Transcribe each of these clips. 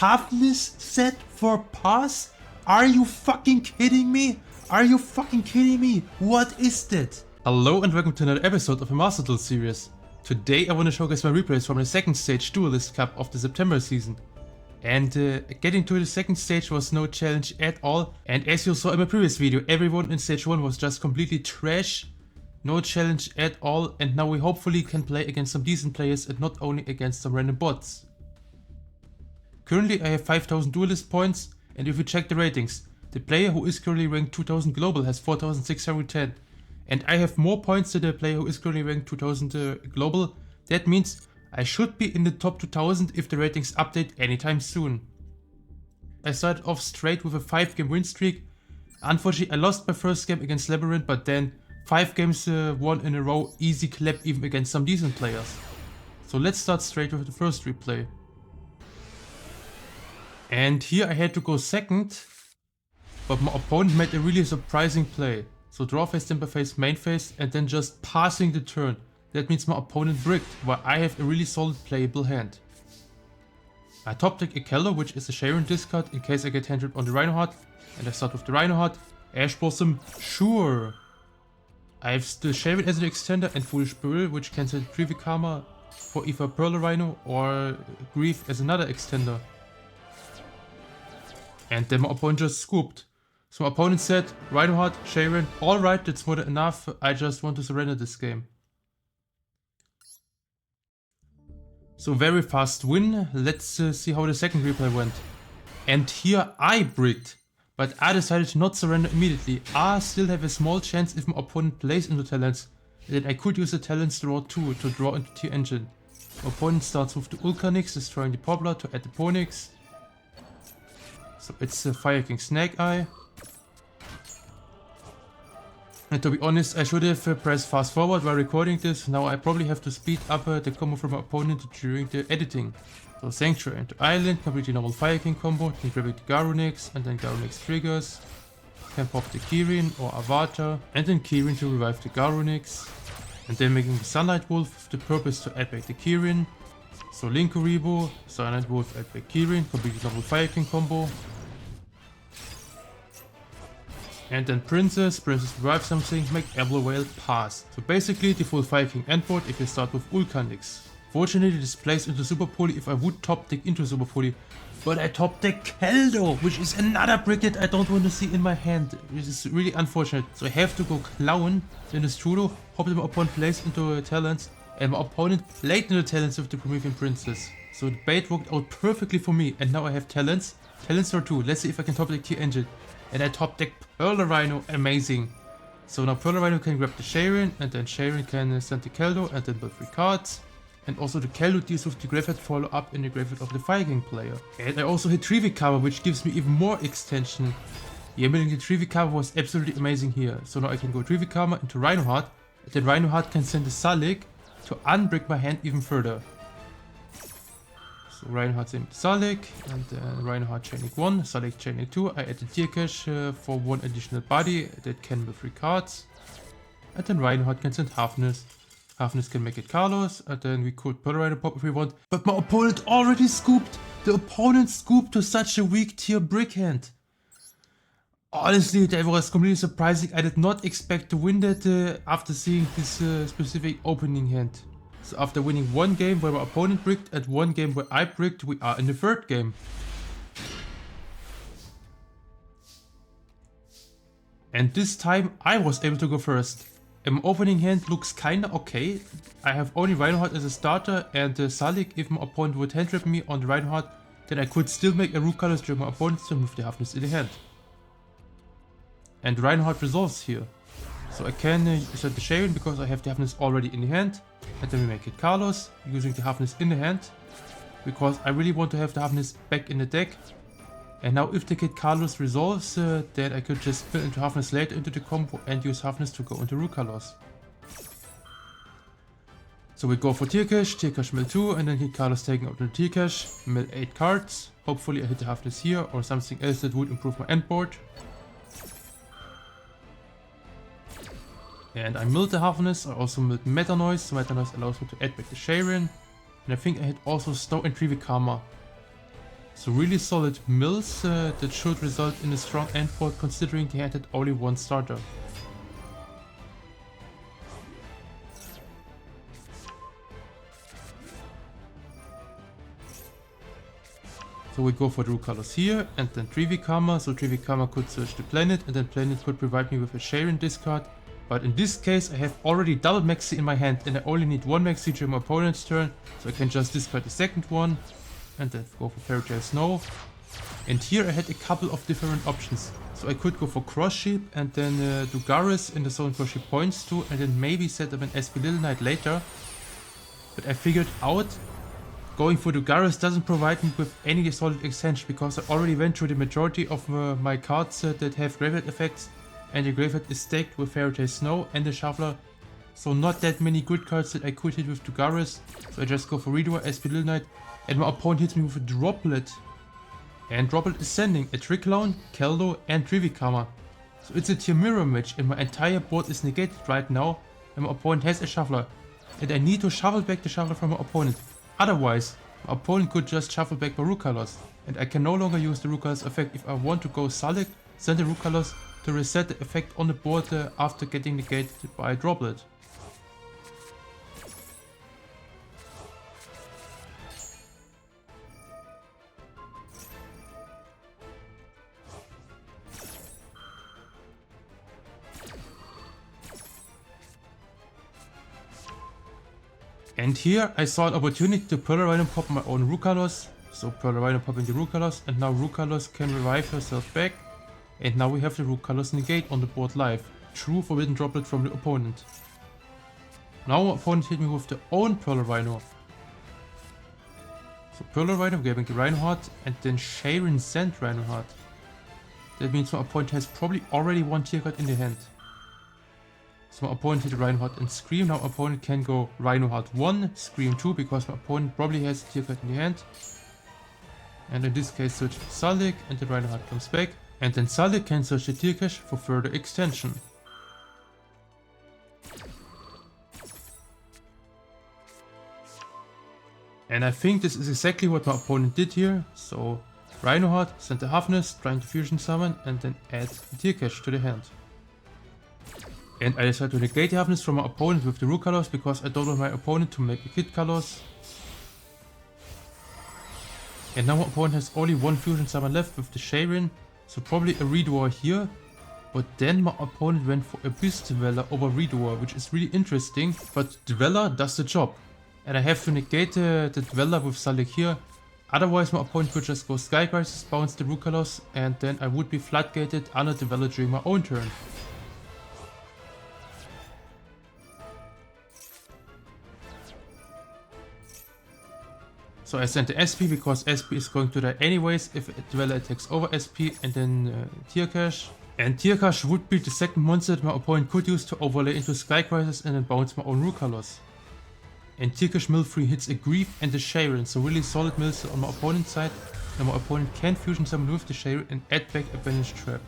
Toughness set for pass? Are you fucking kidding me? Are you fucking kidding me? What is that? Hello and welcome to another episode of a Master Duel series. Today I want to showcase my replays from the second stage Duelist Cup of the September season. And getting to the second stage was no challenge at all. And as you saw in my previous video, everyone in stage 1 was just completely trash. No challenge at all. And now we hopefully can play against some decent players and not only against some random bots. Currently I have 5000 Duelist Points. And if we check the ratings, the player who is currently ranked 2000 global has 4610. And I have more points than the player who is currently ranked 2000 global. That means I should be in the top 2000 if the ratings update anytime soon. I started off straight with a 5-game win streak. Unfortunately I lost my first game against Labyrinth, but then 5 games won in a row, easy clap even against some decent players. So let's start straight with the first replay. And here I had to go second, but my opponent made a really surprising play. So draw phase, temper phase, main phase, and then just passing the turn. That means my opponent bricked, while I have a really solid playable hand. I top deck a Kello, which is a Sharon discard in case I get hand tripped on the Rhino-Heart, and I start with the Rhino-Heart, Ash Blossom, sure. I have the Sharon as an extender and Foolish Beryl, which cancels Grievy Karma for either Pearl Rhino or Grief as another extender. And then my opponent just scooped. So my opponent said, Rhino-Heart, Sharon, alright, that's more than enough, I just want to surrender this game. So very fast win. Let's see how the second replay went. And here I bricked, but I decided to not surrender immediately. I still have a small chance if my opponent plays into talents, then I could use the talents draw 2 to draw into tier engine. My opponent starts with the Ulcanix, destroying the Poplar to add the Ponix. So it's a Fire King Snake Eye. And to be honest, I should have pressed fast forward while recording this. Now I probably have to speed up the combo from my opponent during the editing. So Sanctuary into Island, completely normal Fire King combo, then grab the Garunix, and then Garunix triggers. Can pop the Kirin or Avatar, and then Kirin to revive the Garunix. And then making the Sunlight Wolf with the purpose to add back the Kirin. So Linkuribo, Sunlight Wolf, add back Kirin, completely normal Fire King combo. And then Princess revive something, make Eblo Whale pass. So basically the full Fire King end board if you start with Ulcanix. Fortunately this plays into Super Poly if I would top deck into Super Poly. But I top deck Keldo, which is another brick that I don't want to see in my hand. Which is really unfortunate. So I have to go Clown, then the Strudo, hope that my opponent plays into talents. And my opponent played into talents with the Promethean Princess. So the bait worked out perfectly for me. And now I have talents. Talents are 2. Let's see if I can top deck tier engine. And I top deck Pearl Rhino, amazing. So now Pearl Rhino can grab the Sharon, and then Sharon can send the Keldo and then build 3 cards. And also the Keldo deals with the Graveyard follow up in the Graveyard of the Fire King player. And I also hit Grievy Karma, which gives me even more extension. Yeah, meaning the Grievy Karma was absolutely amazing here. So now I can go Grievy Karma into Rhino-Heart, and then Rhino-Heart can send the Salik to unbrick my hand even further. So Rhino-Heart same Salik, and then Rhino-Heart chaining 1, Salik chaining 2. I add the tier cache for 1 additional body that can build 3 cards. And then Rhino-Heart can send Halfness. Halfness can make it Carlos, and then we could Pearl Rhino pop if we want. But my opponent already scooped! The opponent scooped to such a weak tier brick hand. Honestly, that was completely surprising. I did not expect to win that after seeing this specific opening hand. So after winning 1 game where my opponent bricked and 1 game where I bricked, we are in the 3rd game. And this time I was able to go first. And my opening hand looks kinda okay. I have only Rhino-Heart as a starter and Salik. If my opponent would hand trip me on the Rhino-Heart, then I could still make a root colors during my opponent's turn with the Halfness in the hand. And Rhino-Heart resolves here. So I can insert the Sharon because I have the Halfness already in the hand. And then we make it Carlos, using the Halfness in the hand. Because I really want to have the Halfness back in the deck. And now if the kid Carlos resolves, then I could just put into Halfness later into the combo and use Halfness to go into Rukalos. So we go for tier cache mill 2, and then hit Carlos taking out the tier cache, mill 8 cards. Hopefully I hit the Halfness here or something else that would improve my end board. And I milled the Halfness, I also milled Meta Noise, so Meta Noise allows me to add back the Sharon. And I think I hit also Snow and Grievy Karma. So really solid mills that should result in a strong endboard considering he had only one starter. So we go for the root colors here and then 3V Karma, so 3V Karma could search the planet and then planet could provide me with a Sharon discard. But in this case I have already double Maxi in my hand and I only need one Maxi during my opponent's turn, so I can just discard the second one and then go for Fairy Tale Snow. And here I had a couple of different options. So I could go for Cross Sheep and then do Garrus in the zone Cross Sheep Points too and then maybe set up an SP Little Knight later. But I figured out going for the Garrus doesn't provide me with any solid extension because I already went through the majority of my cards that have graveyard effects and the graveyard is stacked with Fairy Tale Snow and the Shuffler. So not that many good cards that I could hit with the Garrus. So I just go for Redoer, SP Little Knight and my opponent hits me with a Droplet. And Droplet is sending a Tricklown, Keldo and 3V Karma. So it's a tier mirror match and my entire board is negated right now and my opponent has a Shuffler. And I need to shuffle back the Shuffler from my opponent. Otherwise, my opponent could just shuffle back my root colors, and I can no longer use the root colors effect if I want to go select, send the root colors to reset the effect on the board after getting negated by a Droplet. And here I saw an opportunity to Pearl Rhino pop my own root colors. So Pearl Rhino popping the root colors and now root colors can revive herself back. And now we have the root colors negate on the board live. True forbidden Droplet from the opponent. Now my opponent hit me with their own Pearl Rhino. So Pearl Rhino giving the Reinhardt and then Sharon sent Reinhardt. That means my opponent has probably already one tier card in the hand. So my opponent hit Reinhardt and Scream. Now my opponent can go Reinhardt 1, Scream 2 because my opponent probably has a tier card in the hand. And in this case search Salik and the Reinhardt comes back. And then Salik can search the tier cache for further extension. And I think this is exactly what my opponent did here. So Reinhardt sent the Halfness, trying to fusion summon and then add the tier cache to the hand. And I decided to negate the Halfness from my opponent with the root colors because I don't want my opponent to make a kit colors. And now my opponent has only one fusion summon left with the Sharon, so probably a Redoer here. But then my opponent went for Abyss Dweller over Redoer, which is really interesting, but Dweller does the job. And I have to negate the Dweller with Salik here, otherwise my opponent could just go Sky Crisis, bounce the root colors, and then I would be floodgated under Dweller during my own turn. So I sent the SP because SP is going to die anyways if a Dweller attacks over SP and then Tier Cache. And Tier Cache would be the second monster that my opponent could use to overlay into Sky Crisis and then bounce my own root colors. And Tier Cache mill 3 hits a Grief and the Sharon, so really solid mills on my opponent's side. And my opponent can fusion summon with the Sharon and add back a Banish Trap.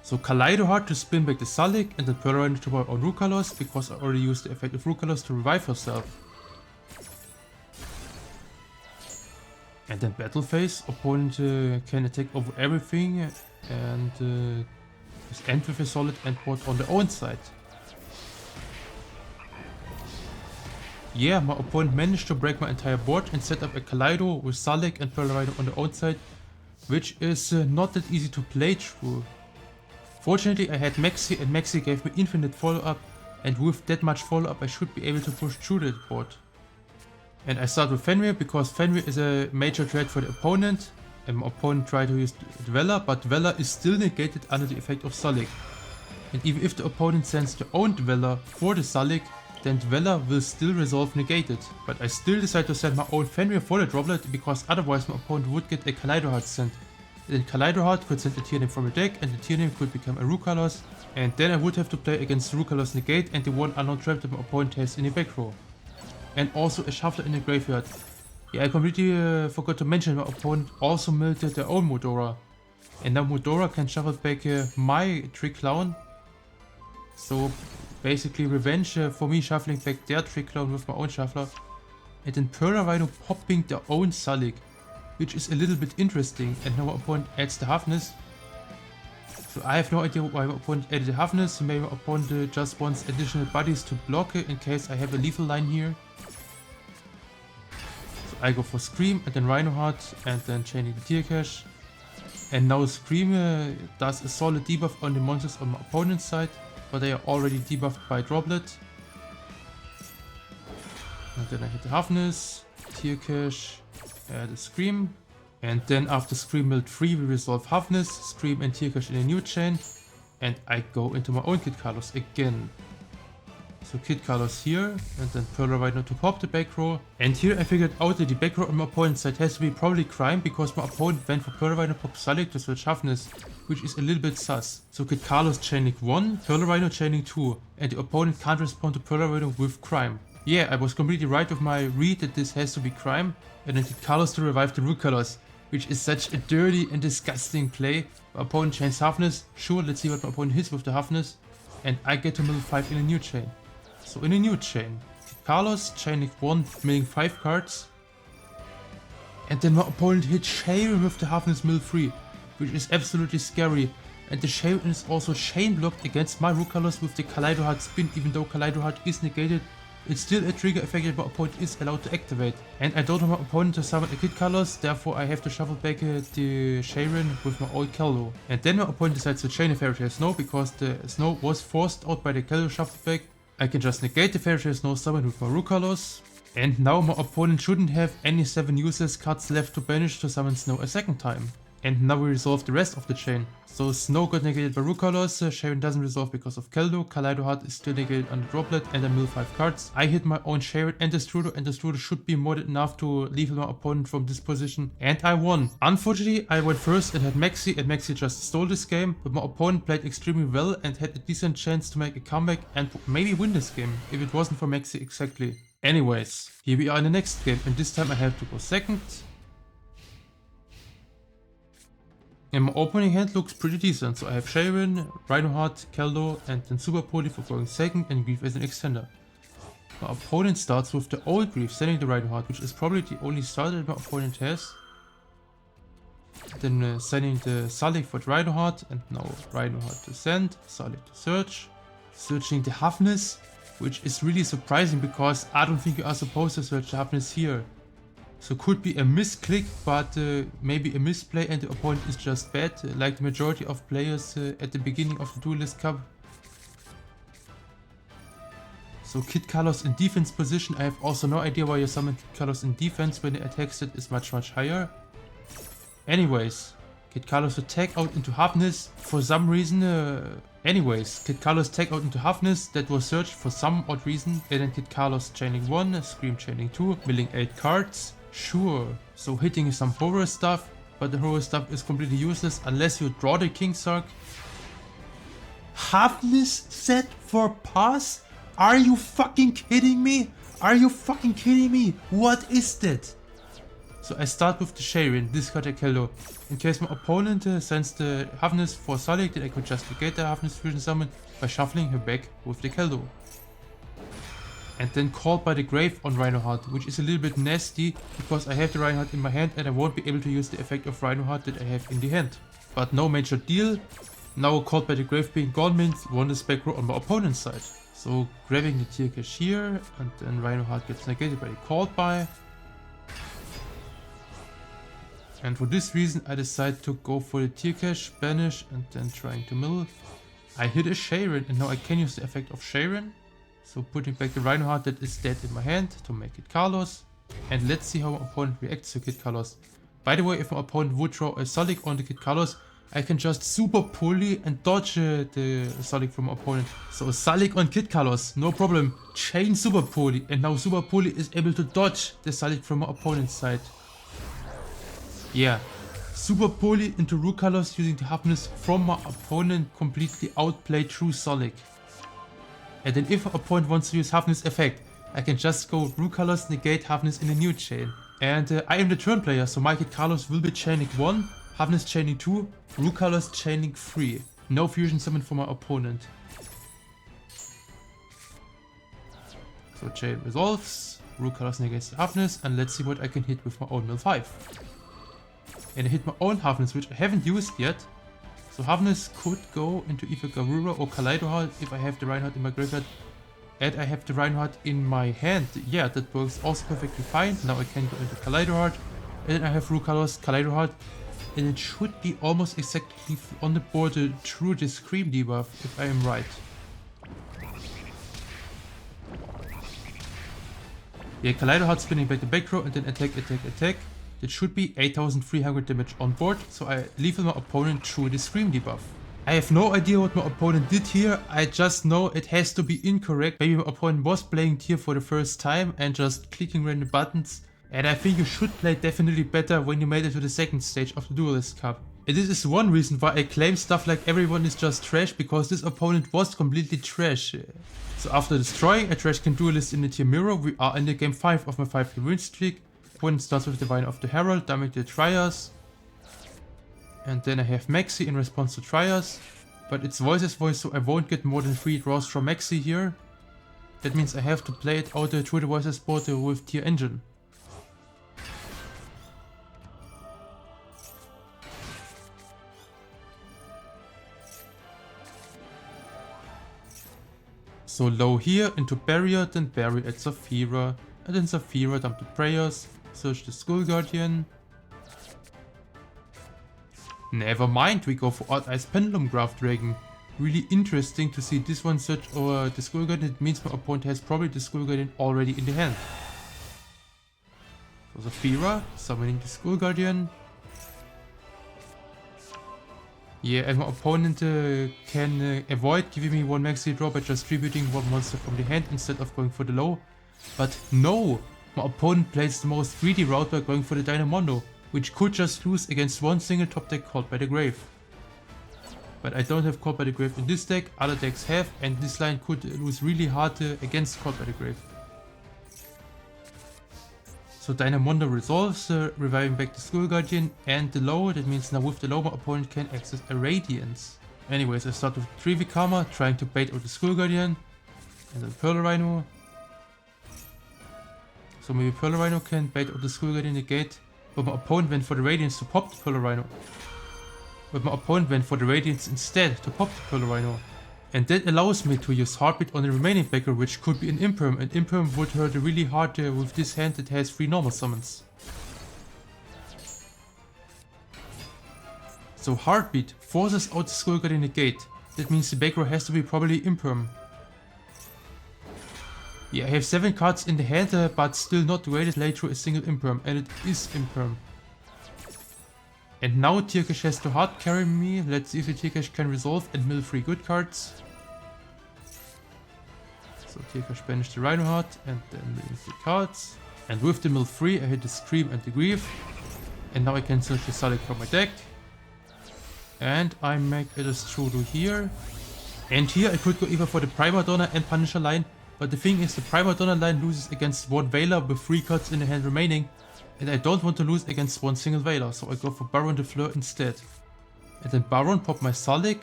So Kaleido Heart to spin back the Salik and then Pearl Rhino to my own root colors because I already used the effect of root colors to revive herself. And then battle phase, opponent can attack over everything and just end with a solid endboard on their own side. Yeah, my opponent managed to break my entire board and set up a Kaleido with Salik and Pearl Rhino on the own side, which is not that easy to play through. Fortunately I had Maxi and Maxi gave me infinite follow-up, and with that much follow-up I should be able to push through that board. And I start with Fenrir because Fenrir is a major threat for the opponent, and my opponent tried to use Dweller, but Dweller is still negated under the effect of Salik. And even if the opponent sends their own Dweller for the Salik, then Dweller will still resolve negated. But I still decide to send my own Fenrir for the Droplet because otherwise my opponent would get a Kaleido Heart sent. Then Kaleido Heart could send a tier name from the deck and the tier name could become a root colors, and then I would have to play against root colors negate and the one unknown trap that my opponent has in the back row. And also a Shuffler in the graveyard. Yeah, I completely forgot to mention my opponent also milled their own Modora. And now Modora can shuffle back my Trick Clown. So basically revenge for me shuffling back their Trick Clown with my own Shuffler. And then Pearl Rhino popping their own Salik. which is a little bit interesting, and now my opponent adds the Halfness. So I have no idea why my opponent added the Halfness. Maybe my opponent just wants additional bodies to block it in case I have a lethal line here. So I go for Scream and then Rhino Heart and then chaining the Tear Cache. And now Scream does a solid debuff on the monsters on my opponent's side, but they are already debuffed by Droplet. And then I hit the Halfness, Tear Cache, the Scream. And then after Scream build 3 we resolve Halfness, Scream and Tear Cache in a new chain. And I go into my own Kid Carlos again. So Kid Carlos here, and then Pearl Rhino to pop the back row. And here I figured out that the back row on my opponent's side has to be probably Crime, because my opponent went for Pearl Rhino pop Salik to switch Halfness, which is a little bit sus. So Kid Carlos chaining 1, Pearl Rhino chaining 2, and the opponent can't respond to Pearl Rhino with Crime. Yeah, I was completely right with my read that this has to be Crime, and then Kid Carlos to revive the Root Colors, which is such a dirty and disgusting play. My opponent chains Halfness, sure, let's see what my opponent hits with the Halfness, and I get to mill 5 in a new chain. So in a new chain, Carlos chaining 1, milling 5 cards, and then my opponent hits Sharon with the Halfness mill 3, which is absolutely scary, and the Sharon is also chain blocked against my Root Colors with the Kaleido Heart spin. Even though Kaleido Heart is negated, it's still a trigger effect that my opponent is allowed to activate. And I don't want my opponent to summon a Kid Carlos, therefore I have to shuffle back the Sharon with my old Keldo. And then my opponent decides to chain a Fairy Tale Snow, because the Snow was forced out by the Keldo shuffle back. I can just negate the Fairy Tale Snow summon with my Root Colors. And now my opponent shouldn't have any 7 useless cards left to banish to summon Snow a second time. And now we resolve the rest of the chain. So Snow got negated by Root Colors, Sharon doesn't resolve because of Keldo, Kaleido Heart is still negated on the Droplet, and I mill 5 cards. I hit my own Sharon and Destrudo should be more than enough to leave my opponent from this position, and I won. Unfortunately, I went first and had Maxi, and Maxi just stole this game, but my opponent played extremely well and had a decent chance to make a comeback and maybe win this game, if it wasn't for Maxi exactly. Anyways, here we are in the next game, and this time I have to go second. And my opening hand looks pretty decent, so I have Sharon, Rhino Heart, Keldo, and then Super Poly for going second, and Grief as an extender. My opponent starts with the old Grief, sending the Rhino Heart, which is probably the only starter that my opponent has. Then sending the Salik for the Rhino Heart, and now Rhino Heart to send, Salik to search. Searching the Halfness, which is really surprising because I don't think you are supposed to search the Halfness here. So could be a misclick, but maybe a misplay and the opponent is just bad, like the majority of players at the beginning of the Duelist Cup. So Kid Carlos in defense position. I have also no idea why you summon Kid Carlos in defense when the attack stat is much higher. Anyways, Kid Carlos to tag out into Halfness for some reason. Kid Carlos tag out into Halfness, that was searched for some odd reason, and then Kid Carlos chaining 1, Scream chaining 2, milling 8 cards. Sure, so hitting is some horror stuff, but the horror stuff is completely useless unless you draw the King Sark. Halfness set for pass? Are you fucking kidding me? Are you fucking kidding me? What is that? So I start with the Sharon, discard a Keldo. In case my opponent sends the Halfness for Salik, then I could just negate the Halfness fusion summon by shuffling her back with the Keldo. And then called by the Grave on Rhino Heart, which is a little bit nasty because I have the Rhino Heart in my hand and I won't be able to use the effect of Rhino Heart that I have in the hand. But no major deal. Now called by the Grave being gone means won this back row on my opponent's side. So grabbing the Tear Cache here, and then Rhino Heart gets negated by the called by. And for this reason I decide to go for the Tear Cache, banish, and then trying to mill. I hit a Sharon and now I can use the effect of Sharon. So putting back the Rhino Heart that is dead in my hand to make it Carlos. And let's see how my opponent reacts to Kid Carlos. By the way, if my opponent would draw a Salik on the Kid Carlos, I can just super pulley and dodge the Salik from my opponent. So Salik on Kid Carlos, no problem. Chain super pulley, and now super pulley is able to dodge the Salik from my opponent's side. Yeah, super pulley into Root Colors using the Halfness from my opponent completely outplayed True Salik. And then if my opponent wants to use Halfness effect, I can just go Root Colors, negate Halfness in a new chain. And I am the turn player, so my Kid Carlos will be chaining 1, Halfness chaining 2, Root Colors chaining 3. No fusion summon for my opponent. So chain resolves, Root Colors negates the Halfness, and let's see what I can hit with my own mill 5. And I hit my own Hafnis, which I haven't used yet. So Hafnis could go into either Garura or Kaleidoheart if I have the Reinhardt in my graveyard. And I have the Reinhardt in my hand. Yeah, that works also perfectly fine. Now I can go into Kaleidoheart. And then I have Rukalos, Kaleidoheart. And it should be almost exactly on the board through the Scream debuff, if I am right. Yeah, Kaleidoheart spinning back the back row and then attack, attack, attack. That should be 8300 damage on board, so I leave my opponent through the Scream debuff. I have no idea what my opponent did here, I just know it has to be incorrect. Maybe my opponent was playing Tier for the first time and just clicking random buttons. And I think you should play definitely better when you made it to the second stage of the Duelist Cup. And this is one reason why I claim stuff like everyone is just trash, because this opponent was completely trash. So after destroying a Trashcan duelist in the tier mirror, we are in the game 5 of my 5-game win streak. Opponent starts with the Divine of the Herald, damage the Trias. And then I have Maxi in response to Trias. But it's Voiceless Voice, so I won't get more than 3 draws from Maxi here. That means I have to play it out through the Voiceless board with Tier Engine. So low here into Barrier, then Barrier at Zafira, and then Zafira dump the Prayers, search the Skull Guardian. Never mind, we go for Odd Eyes Pendulum Graph Dragon. Really interesting to see this one search over the Skull Guardian. It means my opponent has probably the Skull Guardian already in the hand. So Zafira, summoning the Skull Guardian. Yeah, and my opponent can avoid giving me one maxi draw by just tributing one monster from the hand instead of going for the low. But no! My opponent plays the most greedy route by going for the Dynamondo, which could just lose against one single top deck called by the Grave. But I don't have Called by the Grave in this deck, other decks have, and this line could lose really hard against Called by the Grave. So Dynamondo resolves, reviving back the Skull Guardian and the low. That means now with the low my opponent can access a Radiance. Anyways, I start with 3 Vikama, trying to bait out the Skull Guardian. And then Pearl Rhino. So maybe Pearl Rhino can bait out the Skull Guardian negate. But my opponent went for the Radiance to pop the Pearl Rhino. But my opponent went for the Radiance instead to pop the Pearl Rhino. And that allows me to use Heartbeat on the remaining backer, which could be an Imperm, and Imperm would hurt really hard with this hand that has 3 normal summons. So Heartbeat forces out the Skull Guardian negate. That means the backer has to be probably Imperm. Yeah, I have 7 cards in the hand, but still not ready to lay through a single Imperm, and it is Imperm. And now Tearcash has to hard carry me. Let's see if the Tearcash can resolve and mill 3 good cards. So Tearcash banished the Rhinoheart and then milling 3 cards. And with the mill 3 I hit the Scream and the Grief. And now I can search the Salik from my deck. And I make it as true to here. And here I could go either for the Prima Donna and Punisher line. But the thing is, the Prima Donna line loses against 1 Veiler with 3 cards in the hand remaining. And I don't want to lose against one single Veiler, so I go for Baron de Fleur instead. And then Baron pop my Salik.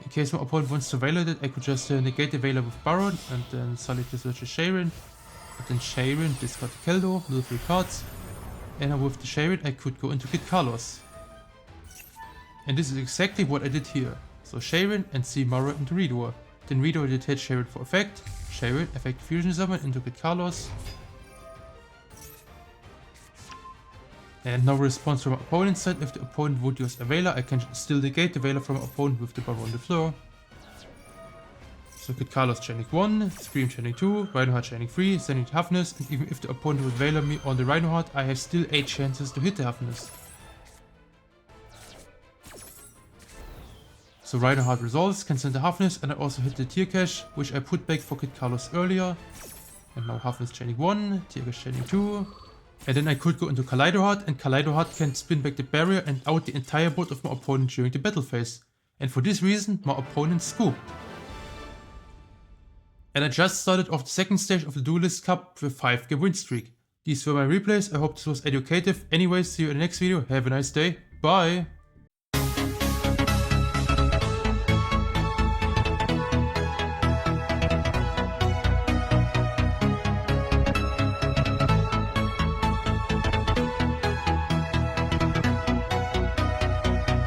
In case my opponent wants to Veiler it, I could just negate the Veiler with Baron, and then Salik to search a Sharon. And then Sharon discard the Keldo, mill 3 cards. And with the Sharon I could go into Kid Carlos. And this is exactly what I did here. So Sharon and see Mara into Redoer. Then Redoer detach Sharon for effect. Sharon, effect Fusion Summon into Kid Carlos. And no response from my opponent's side. If the opponent would use a Veiler, I can still negate the Veiler from my opponent with the Baron de Fleur. So Kid Carlos chaining 1, Scream chaining 2, Rhinoheart chaining 3, sending to Hafnis, and even if the opponent would Veiler me on the Rhinoheart, I have still 8 chances to hit the Hafnis. So Rhinoheart resolves, can send the Hafnis, and I also hit the Tearcash, which I put back for Kid Carlos earlier. And now Hafnis chaining 1, Tearcash chaining 2. And then I could go into Kaleidoheart, and Kaleidoheart can spin back the barrier and out the entire board of my opponent during the battle phase. And for this reason, my opponent scooped. And I just started off the second stage of the Duelist Cup with a 5-game win streak. These were my replays, I hope this was educative. Anyways, see you in the next video, have a nice day, bye!